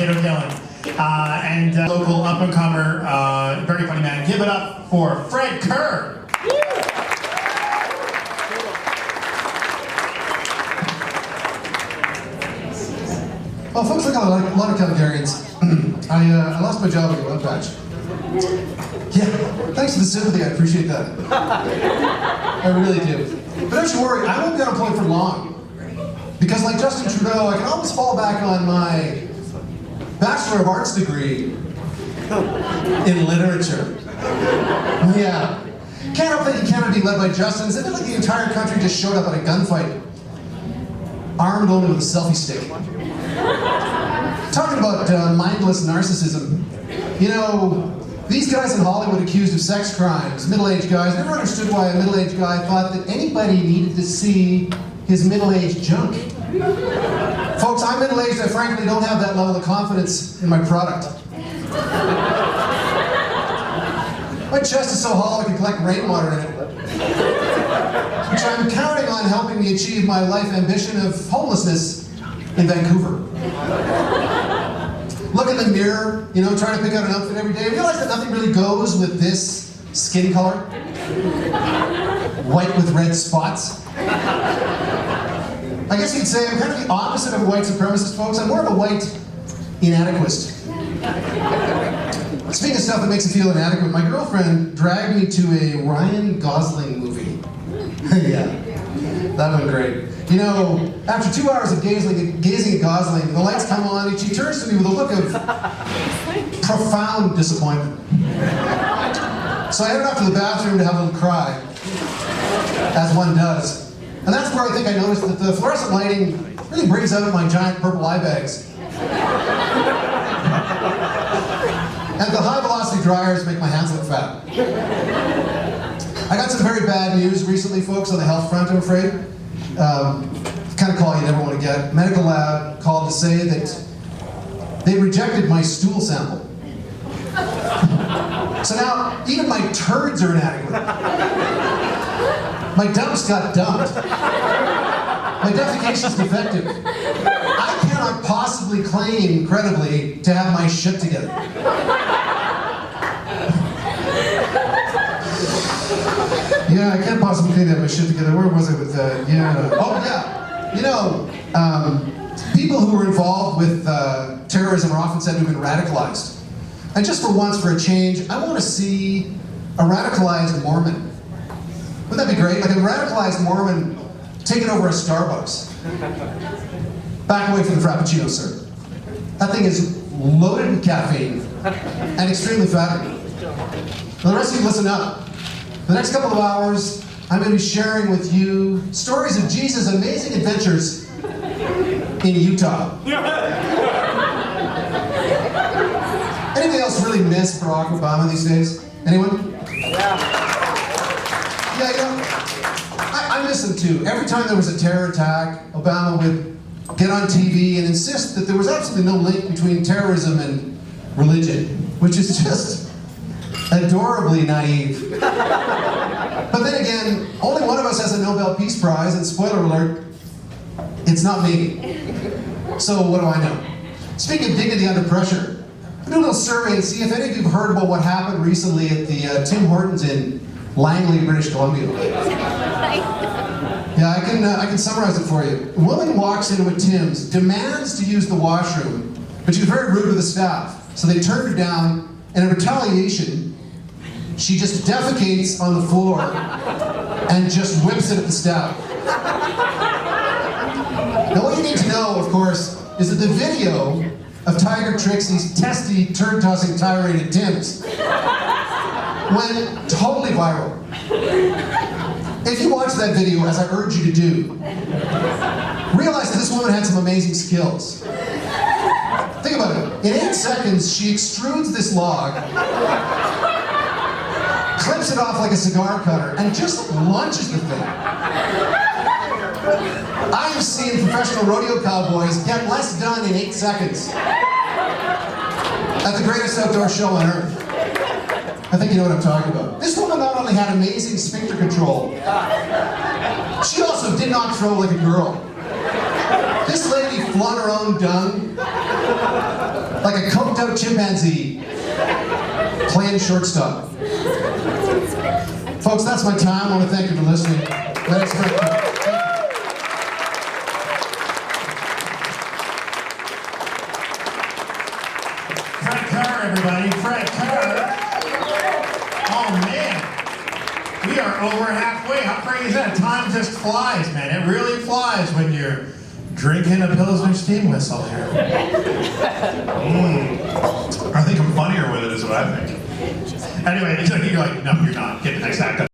Kato Killen. And local up-and-comer, very funny man. Give it up for Fred Kerr. Well, folks, I got a lot of Calgarians. I lost my job at Road Patch. Yeah, thanks for the sympathy, I appreciate that. I really do. But don't you worry, I won't be unemployed for long. Because like Justin Trudeau, I can always fall back on my Bachelor of Arts degree in literature. Yeah. Can't help thinking Canada be led by Justin. It's a bit like the entire country just showed up at a gunfight, armed only with a selfie stick. Talking about mindless narcissism. You know, these guys in Hollywood accused of sex crimes, middle-aged guys, never understood why a middle-aged guy thought that anybody needed to see his middle-aged junk. Folks, I'm middle-aged, I frankly don't have that level of confidence in my product. My chest is so hollow I can collect rainwater in it. Which I'm counting on helping me achieve my life ambition of homelessness in Vancouver. Look in the mirror, you know, trying to pick out an outfit every day. Realize that nothing really goes with this skin color. White with red spots. I guess you'd say I'm kind of the opposite of a white supremacist, folks. I'm more of a white inadequist. Speaking of stuff that makes you feel inadequate, my girlfriend dragged me to a Ryan Gosling movie. Yeah, that went great. You know, after 2 hours of gazing at Gosling, the lights come on and she turns to me with a look of profound disappointment. So I headed off to the bathroom to have a little cry, as one does. And that's where I think I noticed that the fluorescent lighting really brings out my giant purple eye bags. And the high-velocity dryers make my hands look fat. I got some very bad news recently, folks, on the health front, I'm afraid. Kind of call you never want to get. Medical lab called to say that they rejected my stool sample. So now, even my turds are inadequate. My dumps got dumped. My defecation's defective. I cannot possibly claim, credibly, to have my shit together. Yeah, I can't possibly claim to have my shit together. Where was I with that? Yeah. Oh, yeah. You know, people who are involved with terrorism are often said to have been radicalized. And just for once, for a change, I want to see a radicalized Mormon. Wouldn't that be great? Like a radicalized Mormon taking over a Starbucks. Back away from the Frappuccino, sir. That thing is loaded with caffeine and extremely fattening. Now the rest of you listen up. For the next couple of hours, I'm going to be sharing with you stories of Jesus' amazing adventures in Utah. Anybody else really miss Barack Obama these days? Anyone? Yeah, you know, I miss him too. Every time there was a terror attack, Obama would get on TV and insist that there was absolutely no link between terrorism and religion, which is just adorably naive. But then again, only one of us has a Nobel Peace Prize, and spoiler alert, it's not me. So what do I know? Speaking of dignity under pressure, do a little survey and see if any of you have heard about what happened recently at the Tim Hortons in Langley, British Columbia. Yeah, I can summarize it for you. A woman walks into a Tim's, demands to use the washroom, but she was very rude to the staff. So they turned her down, and in retaliation, she just defecates on the floor and just whips it at the staff. Now what you need to know, of course, is that the video of Tiger Trixie's testy, turd-tossing tirade at Tim's went totally viral. If you watch that video, as I urge you to do, realize that this woman had some amazing skills. Think about it. In 8 seconds, she extrudes this log, clips it off like a cigar cutter, and just launches the thing. I have seen professional rodeo cowboys get less done in 8 seconds at the greatest outdoor show on earth. I think you know what I'm talking about. This woman not only had amazing sphincter control, she also did not throw like a girl. This lady flung her own dung Like a coked out chimpanzee playing shortstop. Folks, that's my time. I want to thank you for listening. Let's Fred Kerr. Fred Kerr, everybody. Fred Kerr. Oh, man. We are over halfway. How crazy is that? Time just flies, man. It really flies when you're drinking a Pilsner steam whistle here. I think I'm funnier with it is what I think. Anyway, you're like, no, you're not. Get the next act up.